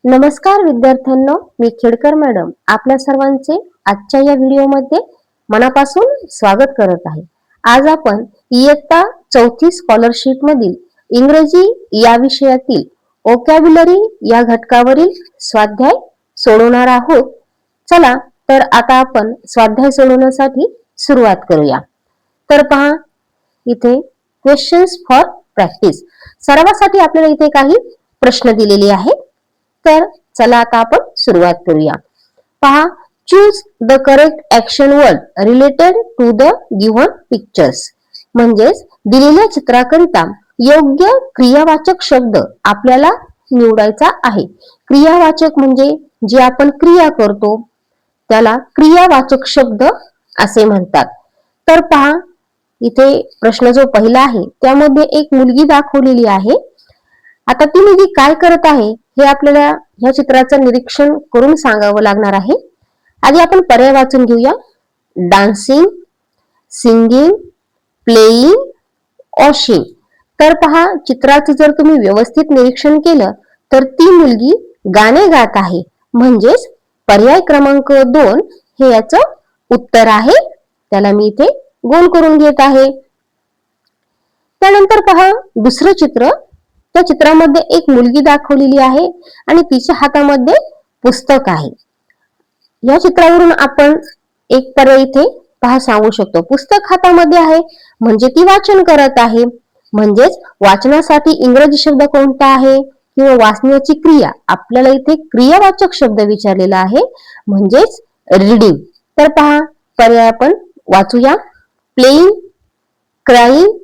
नमस्कार विद्यार्थ्यांनो, मी खेडकर मॅडम आपल्या सर्वांचे आजच्या या व्हिडिओमध्ये मनापासून स्वागत करत आहे. आज आपण इयत्ता 4थी स्कॉलरशिप मधील इंग्रजी या विषयातील व्होकॅब्युलरी या घटकावरील स्वाध्याय सोडवणार आहोत. चला तर आता आपण स्वाध्याय सोडवण्यासाठी सुरुवात करूया. तर पहा, इथे क्वेश्चन्स फॉर प्रॅक्टिस सरावासाठी आपल्याला इथे काही प्रश्न दिलेले आहेत. तर चला आता आपण सुरुवात करूया. पहा, choose the correct action word related to the given pictures. म्हणजेच दिलेल्या चित्राकरिता योग्य क्रियावाचक शब्द आपल्याला निवडायचा आहे. क्रियावाचक म्हणजे जे आपण क्रिया करतो त्याला क्रियावाचक शब्द असे म्हणतात. तर पहा, इथे प्रश्न जो पहिला आहे त्यामध्ये एक मुलगी दाखवलेली आहे. आता ती मुलगी काय करत आहे हे आपल्याला ह्या चित्राचं निरीक्षण करून सांगावं लागणार आहे. आधी आपण पर्याय वाचून घेऊया. Dancing, singing, playing, washing. तर पहा, चित्राचं जर तुम्ही व्यवस्थित निरीक्षण केलं तर ती मुलगी गाणे गात आहे. म्हणजेच पर्याय क्रमांक 2 हे याचं उत्तर आहे. त्याला मी इथे गोल करून घेत आहे. त्यानंतर पहा, दुसरं चित्र. त्या चित्रामध्ये एक मुलगी दाखवलेली आहे आणि तिच्या हातामध्ये पुस्तक आहे. या चित्रावरून आपण एक पर्याय इथे पहा सांगू शकतो. पुस्तक हातामध्ये आहे म्हणजे ती वाचन करत आहे. म्हणजेच वाचनासाठी इंग्रजी शब्द कोणता आहे किंवा वाचण्याची क्रिया, आपल्याला इथे क्रियावाचक शब्द विचारलेला आहे म्हणजेच रीडिंग. तर पहा, पर्याय आपण वाचूया. प्लेइंग, क्राईंग,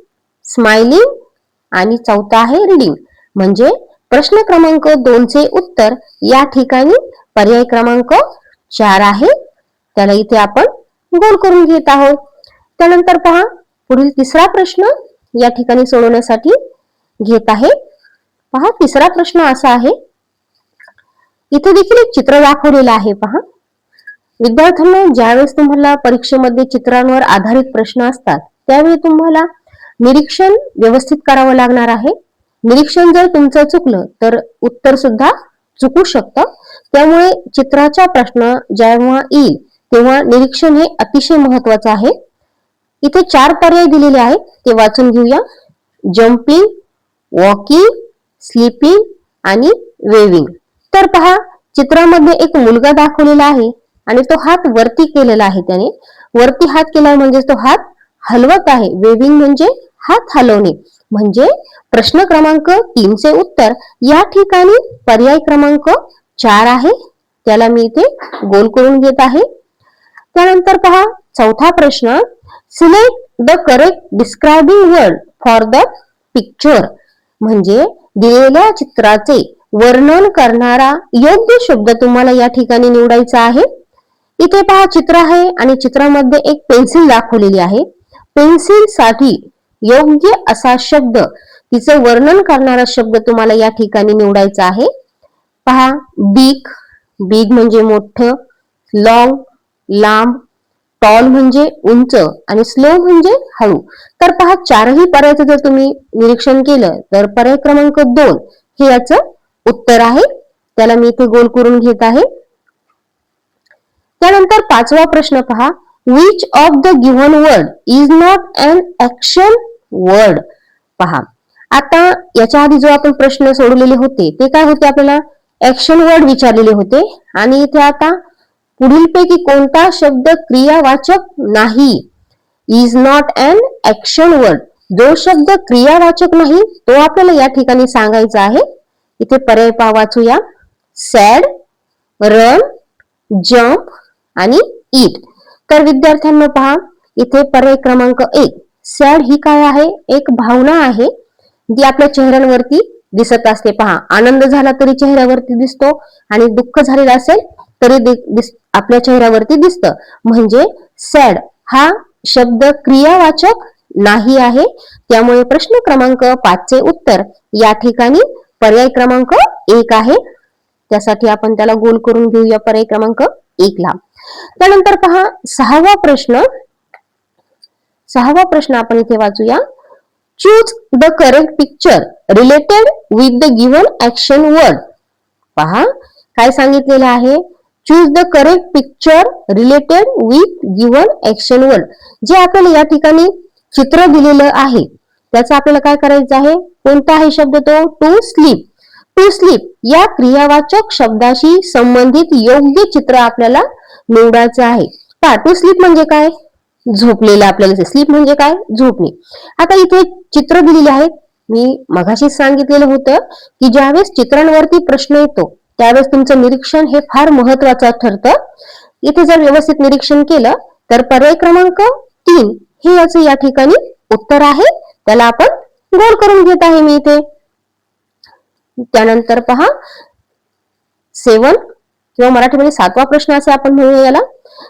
स्माइलिंग आणि चौथा आहे रीडिंग. म्हणजे प्रश्न क्रमांक 2 चे उत्तर या ठिकाणी पर्याय क्रमांक 4 आहे. त्याला इथे आपण गोल करून घेत आहोत. त्यानंतर पहा, पुढील तिसरा प्रश्न या ठिकाणी सोडवण्यासाठी घेत आहे. पहा, तिसरा प्रश्न असा आहे. इथे देखील एक चित्र दाखवलेलं आहे. पहा विद्यार्थ्यांना, ज्यावेळेस तुम्हाला परीक्षेमध्ये चित्रांवर आधारित प्रश्न असतात त्यावेळी तुम्हाला निरीक्षण व्यवस्थित करावं लागणार आहे. निरीक्षण जर तुमचं चुकलं तर उत्तर सुद्धा चुकू शकतं. त्यामुळे चित्राचा प्रश्न जेव्हा येईल तेव्हा निरीक्षण हे अतिशय महत्वाचं आहे. इथे 4 पर्याय दिलेले आहेत, ते वाचून घेऊया. जम्पिंग, वॉकिंग, स्लीपिंग आणि वेविंग. तर पहा, चित्रामध्ये एक मुलगा दाखवलेला आहे आणि तो हात वरती केलेला आहे. त्याने वरती हात केला म्हणजे तो हात हलवत आहे. वेविंग म्हणजे हात हलवणे. म्हणजे प्रश्न क्रमांक 3 चे उत्तर या ठिकाणी पर्याय क्रमांक 4 आहे. त्याला मी इथे गोल करून घेत आहे. त्यानंतर पहा, चौथा प्रश्न. Select the correct describing word for the picture. म्हणजे दिलेल्या चित्राचे वर्णन करणारा योग्य शब्द तुम्हाला या ठिकाणी निवडायचा आहे. इथे पहा, चित्र आहे आणि चित्रामध्ये एक पेन्सिल दाखवलेली आहे. पेन्सिल साठी योग्य असा शब्द, तिचं वर्णन करणारा शब्द तुम्हाला या ठिकाणी निवडायचा आहे. पहा, बिग, बिग म्हणजे मोठं, लॉंग लांब, टॉल म्हणजे उंच आणि स्लो म्हणजे हळू. तर पहा, 4ही पर्यायाचं जर तुम्ही निरीक्षण केलं तर पर्याय क्रमांक 2 हे याचं उत्तर आहे. त्याला मी इथे गोल करून घेत आहे. त्यानंतर 5वा प्रश्न पहा. Which of the given word is not an action word. पहा, आता याच्या आधी जो आपण प्रश्न सोडवलेले होते ते काय होते, आपल्याला ऍक्शन वर्ड विचारलेले होते. आणि इथे आता पुढील पैकी कोणता शब्द क्रियावाचक नाही. Is not an action word. जो शब्द क्रियावाचक नाही तो आपल्याला या ठिकाणी सांगायचा आहे. इथे पर्याय पहा, वाचूया. सॅड, रन, जम्प आणि ईट. तर विद्यार्थ्यांना पहा, इथे पर्याय क्रमांक 1 सॅड ही काय आहे, एक भावना आहे जी आपल्या चेहऱ्यावरती दिसत असते. पहा, आनंद झाला तरी चेहऱ्यावरती दिसतो आणि दुःख झालेलं असेल तरी आपल्या चेहऱ्यावरती दिसतं. म्हणजे सॅड हा शब्द क्रियावाचक नाही आहे. त्यामुळे प्रश्न क्रमांक 5 चे उत्तर या ठिकाणी पर्याय क्रमांक 1 आहे. त्यासाठी आपण त्याला गोल करून घेऊया पर्याय क्रमांक 1 ला. त्यानंतर पहा, 6वा प्रश्न आपण इथे वाचूया. Choose the correct picture related with the given action word. पहा काय सांगितलेलं आहे, choose the correct picture related with given action word. जे आपल्याला या ठिकाणी चित्र दिलेलं आहे त्याचं आपल्याला काय करायचं आहे, कोणता आहे शब्द तो, टू स्लीप. टू स्लीप या क्रियावाचक शब्दाशी संबंधित योग्य चित्र आपल्याला निवडायचं आहे. पहा टू स्लीप म्हणजे काय, झोपलेलं आपल्याला, स्लीप म्हणजे काय, झोपणे. आता इथे चित्र दिलेले आहेत. मी मगाशी सांगितलेलं होतं की ज्यावेळेस चित्रांवरती प्रश्न येतो त्यावेळेस तुमचं निरीक्षण हे फार महत्वाचं ठरतं. इथे जर व्यवस्थित निरीक्षण केलं तर पर्याय क्रमांक 3 हे याचं या ठिकाणी उत्तर आहे. त्याला आपण गोल करून घेत आहे मी इथे. त्यानंतर पहा 7 किंवा मराठीमध्ये 7वा प्रश्न असे आपण म्हणूया याला.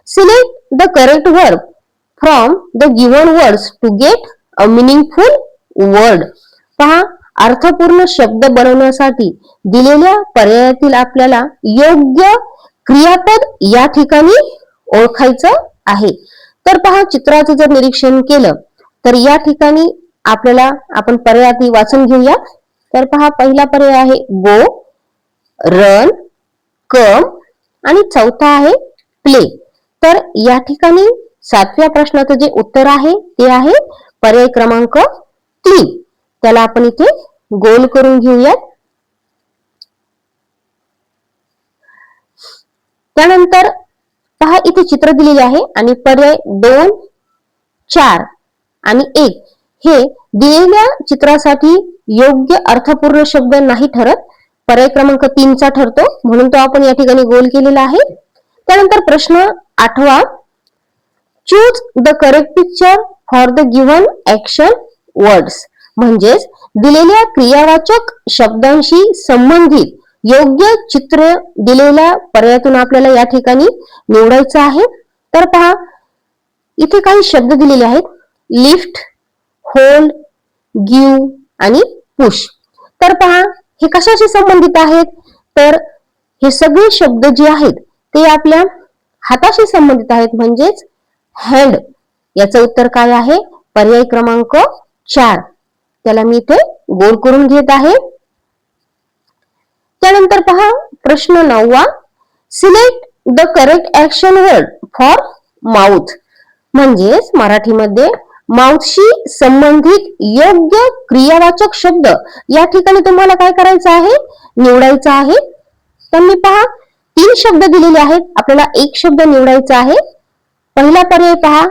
Select the correct verb from the given words to get a meaningful word. पहा अर्थपूर्ण शब्द बनवण्यासाठी दिलेल्या पर्यायातील आपल्याला योग्य क्रियापद या ठिकाणी ओळखायचं आहे. तर पहा चित्राचं जर निरीक्षण केलं तर या ठिकाणी आपल्याला आपण पर्यायातील वाचून घेऊया. तर पहा पहिला पर्याय आहे गो, रन, कम आणि चौथा आहे प्ले. तर या ठिकाणी 7व्या प्रश्नाचं जे उत्तर आहे ते आहे पर्याय क्रमांक 3. त्याला आपण इथे गोल करून घेऊयात. त्यानंतर पहा इथे चित्र दिलेले आहे आणि पर्याय 2, 4 आणि 1 हे दिलेल्या चित्रासाठी योग्य अर्थपूर्ण शब्द नाही ठरत, पर्याय क्रमांक 3 चा ठरतो, म्हणून तो आपण या ठिकाणी गोल केलेला आहे. त्यानंतर प्रश्न 8वा, choose the correct picture for the given action words. म्हणजेच दिलेल्या क्रियावाचक शब्दांशी संबंधित योग्य चित्र दिलेल्या पर्यायातून आपल्याला या ठिकाणी निवडायचं आहे. तर पहा इथे काही शब्द दिलेले आहेत, लिफ्ट, होल्ड, गिव्ह आणि पुश. तर पहा हे कशाशी संबंधित आहेत, तर हे सगळे शब्द जे आहेत ते आपल्या हाताशी संबंधित आहेत, म्हणजेच हँड. याचं उत्तर काय आहे, पर्याय क्रमांक 4. त्याला मी इथे गोल करून घेत आहे. त्यानंतर पहा प्रश्न 9वा, select the correct action word for mouth. म्हणजेच मराठीमध्ये माउथशी संबंधित योग्य क्रियावाचक शब्द या ठिकाणी तुम्हाला काय करायचं आहे, निवडायचा आहे. तर मी पहा 3 शब्द दिलेले आहेत, आपल्याला एक शब्द निवडायचा आहे. पहिला पर्याय पहा,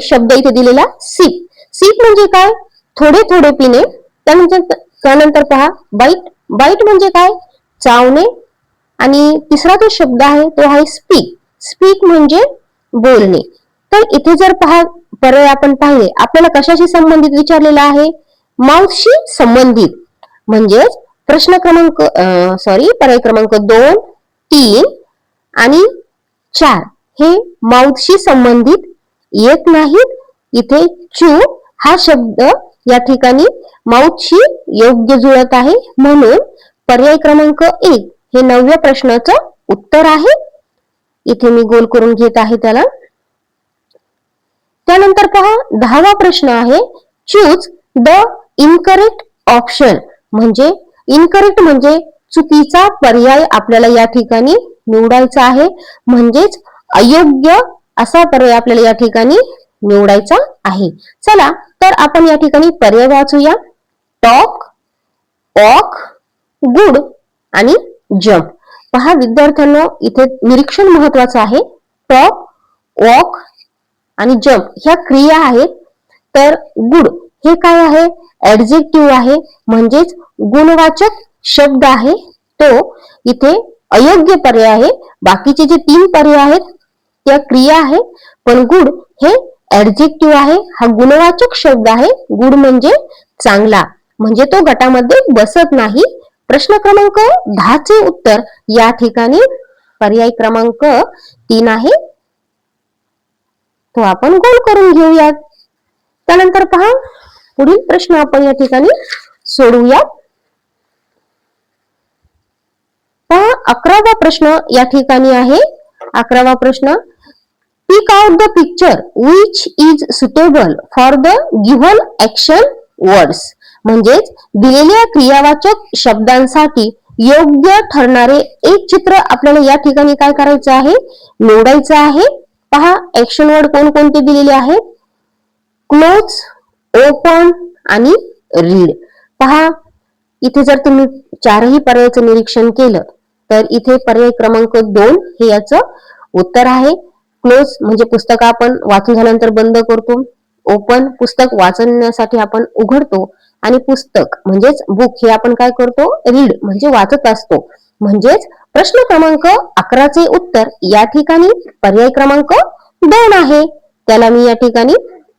शब्द इथे दिलेला सिप. सिप म्हणजे काय, थोडे थोडे पिणे. त्यानंतर पहा बाईट. बाईट म्हणजे काय, चावणे. आणि तिसरा जो शब्द आहे तो आहे स्पीक. स्पीक म्हणजे बोलणे. तर इथे जर पहा पर्याय आपण पाहिले, आपल्याला कशाशी संबंधित विचारलेला आहे, माउथशी संबंधित. म्हणजेच प्रश्न क्रमांक पर्याय क्रमांक 2, 3 आणि 4 हे माउथशी संबंधित येत नाहीत. इथे चू हा शब्द या ठिकाणी माउथशी योग्य जुळत आहे, म्हणून पर्याय क्रमांक 1 हे 9व्या प्रश्नाचं उत्तर आहे. इथे मी गोल करून घेत आहे त्याला. त्यानंतर पहा 10वा प्रश्न आहे, चूज द इनकरेक्ट ऑप्शन. म्हणजे इनकरेक्ट म्हणजे चुकीचा पर्याय आपल्याला या ठिकाणी निवडायचा आहे, म्हणजेच अयोग्य असा पर्याय आपल्याला या ठिकाणी निवडायचा आहे. चला तर आपण या ठिकाणी पर्याय वाचूया. टॉक, वॉक, गुड आणि जम्प. पहा विद्यार्थ्यांनो इथे निरीक्षण महत्वाचं आहे. टॉक, वॉक आणि जम्प ह्या क्रिया आहेत. तर गुड हे काय आहे, ऍडजेक्टिव्ह आहे, म्हणजेच गुणवाचक शब्द आहे. तो इथे अयोग्य पर्याय आहे. बाकीचे जे 3 पर्याय आहेत त्या क्रिया आहे, पण गुड हे ऍडजेक्टिव्ह आहे, हा गुणवाचक शब्द आहे. गुड म्हणजे चांगला, म्हणजे तो गटामध्ये बसत नाही. प्रश्न क्रमांक 10 चे उत्तर या ठिकाणी पर्याय क्रमांक 3 आहे, तो आपण गोल करून घेऊयात. त्यानंतर पहा पुढील प्रश्न आपण या ठिकाणी सोडवूयात. पहा 11वा प्रश्न या ठिकाणी आहे. 11वा प्रश्न, pick out the picture which is suitable for the given action words. म्हणजेच दिलेल्या क्रियावाचक शब्दांसाठी योग्य ठरणारे एक चित्र आपल्याला या ठिकाणी काय करायचं आहे, निवडायचं आहे. पहा ऍक्शन वर्ड कोणकोणते दिलेले आहेत, क्लोज, ओपन आणि रीड. पहा इथे जर तुम्ही चारही पर्यायाचं निरीक्षण केलं तर इथे पर्याय क्रमांक 2 हे याचं उत्तर आहे. क्लोज म्हणजे पुस्तक आपण वाचून झाल्यानंतर बंद करतो. ओपन पुस्तक वाचण्यासाठी आपण उघडतो आणि पुस्तक म्हणजेच बुक हे आपण काय करतो, रीड म्हणजे वाचत असतो. म्हणजेच प्रश्न क्रमांक 11चे उत्तर या ठिकाणी पर्याय क्रमांक 2 आहे. त्याला मी या ठिकाणी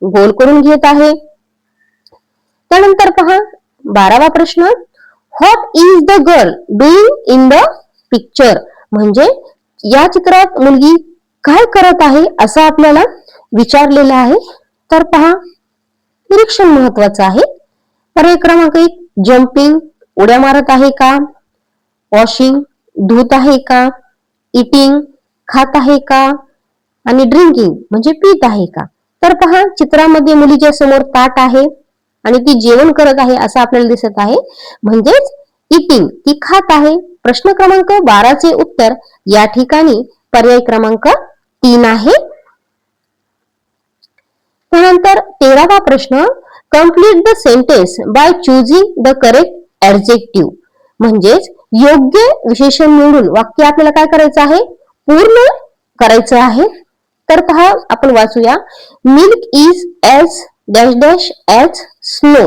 गोल करून घेत आहे. त्यानंतर पहा 12वा प्रश्न, what is the girl doing in the picture. म्हणजे या चित्रात मुलगी काय करत आहे असं आपल्याला विचारलेलं आहे. तर पहा निरीक्षण महत्वाचं आहे. पर्याय क्रमांक 1, जम्पिंग उड्या मारत आहे का, वॉशिंग धुत आहे का, इटिंग खात आहे का, आणि ड्रिंकिंग म्हणजे पीत आहे का. तर पहा चित्रामध्ये मुलीच्या समोर ताट आहे आणि ती जेवण करत आहे असं आपल्याला दिसत आहे. म्हणजेच इटिंग ती खात आहे. प्रश्न क्रमांक 12चे उत्तर या ठिकाणी पर्याय क्रमांक 3 आहे. त्यानंतर 13वा प्रश्न, complete the sentence by choosing the correct adjective. म्हणजेच योग्य विशेषण निवडून वाक्य आपल्याला काय करायचं आहे, पूर्ण करायचं आहे. तर पहा आपण वाचूया, milk is as dash dash as snow.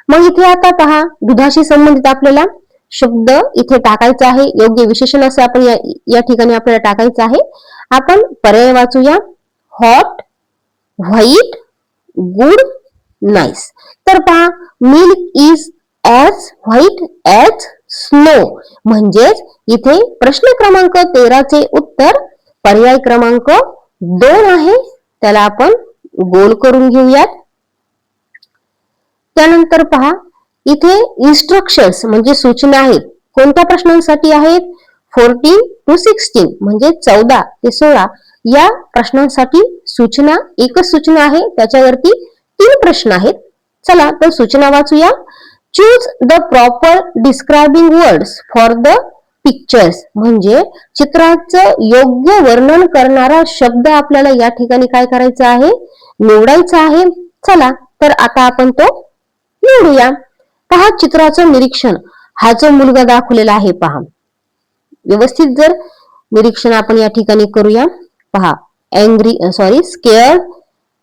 मग इथे आता पहा दुधाशी संबंधित आपल्याला शब्द इथे टाकायचा आहे. योग्य विशेषण असं आपण या ठिकाणी आपल्याला टाकायचं आहे. आपण पर्याय वाचूया, हॉट, व्हाईट, गुड, नाईस. तर पहा milk is as white as snow. म्हणजेच इथे प्रश्न क्रमांक 13चे उत्तर पर्याय क्रमांक 2 आहे. त्याला आपण गोल करून घेऊयात. त्यानंतर पहा इथे इन्स्ट्रक्शन्स म्हणजे सूचना आहेत. कोणत्या प्रश्नांसाठी आहेत, 14 to 16 म्हणजे 14 ते 16 या प्रश्नांसाठी सूचना, एकच सूचना आहे, त्याच्यावरती 3 प्रश्न आहेत. चला तर सूचना वाचूया. Choose the proper describing words for the pictures. म्हणजे चित्राचं योग्य वर्णन करणारा शब्द आपल्याला या ठिकाणी काय करायचा आहे, निवडायचा आहे. चला तर आता आपण तो निवडूया. पहा चित्राचं निरीक्षण, हा जो मुलगा दाखवलेला आहे पहा, व्यवस्थित जर निरीक्षण आपण या ठिकाणी करूया. पहा स्केअर्ड,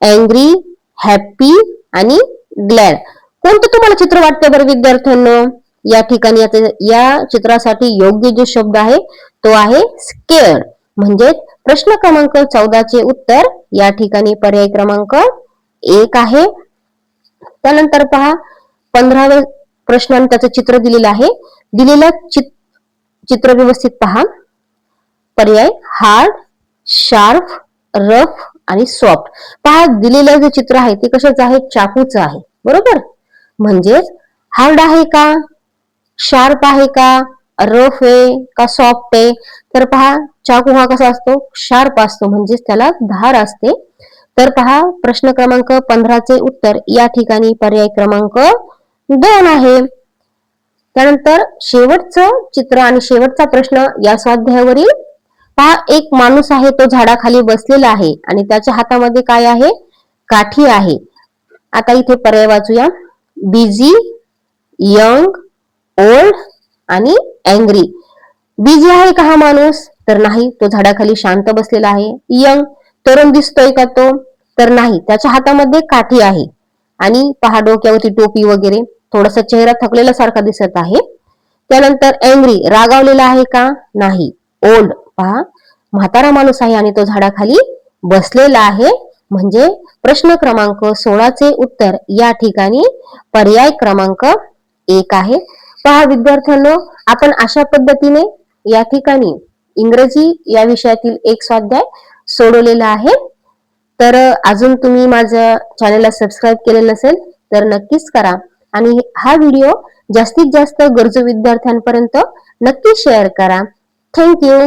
अँग्री, हॅप्पी आणि ग्लॅड. कोणतं तुम्हाला चित्र वाटतं बरं विद्यार्थ्यांनो? या ठिकाणी या चित्रासाठी योग्य जो शब्द आहे तो आहे स्केअर्ड. म्हणजे प्रश्न क्रमांक 14चे उत्तर या ठिकाणी पर्याय क्रमांक 1 आहे. त्यानंतर पहा 15व्या प्रश्नाने त्याचं चित्र दिलेलं आहे. दिलेलं चित्र व्यवस्थित पहा. पर्याय हार्ड, शार्प, रफ आणि सॉफ्ट. पहा दिलेलं जे चित्र आहे ते कशाचं आहे, चाकूचं आहे, बरोबर. म्हणजेच हार्ड आहे का, शार्प आहे का, रफ आहे का, सॉफ्ट आहे. तर पहा चाकू हा कसा असतो, शार्प असतो, म्हणजेच त्याला धार असते. तर पहा प्रश्न क्रमांक 15चे उत्तर या ठिकाणी पर्याय क्रमांक 2 आहे. त्यानंतर शेवटचं चित्र आणि शेवटचा प्रश्न या स्वाध्यायावरील. पहा एक माणूस आहे, तो झाडाखाली बसलेला आहे आणि त्याच्या हातामध्ये काय आहे, काठी आहे. आता इथे पर्याय वाचूया, बिझी, यंग, ओल्ड आणि अँग्री. बिझी आहे का हा माणूस, तर नाही, तो झाडाखाली शांत बसलेला आहे. यंग तरुण दिसतोय का तो, तर नाही, त्याच्या हातामध्ये काठी आहे. आणि पहा डोक्यावरती टोपी वगैरे, थोडासा चेहरा थकलेला सारखा दिसत आहे. त्यानंतर अँग्री रागावलेला आहे का, नाही. ओल्ड पहा म्हातारा माणूस आहे आणि तो झाडाखाली बसलेला आहे. म्हणजे प्रश्न क्रमांक 16चे उत्तर या ठिकाणी पर्याय क्रमांक 1 आहे. पहा विद्यार्थ्यांनो, आपण अशा पद्धतीने या ठिकाणी इंग्रजी या विषयातील एक स्वाध्याय सोडवलेला आहे. तर अजून तुम्ही माझ्या चॅनलला सबस्क्राईब केलेलं नसेल तर नक्कीच करा आणि हा व्हिडिओ जास्तीत जास्त गरजू विद्यार्थ्यांपर्यंत नक्की शेअर करा. थँक्यू.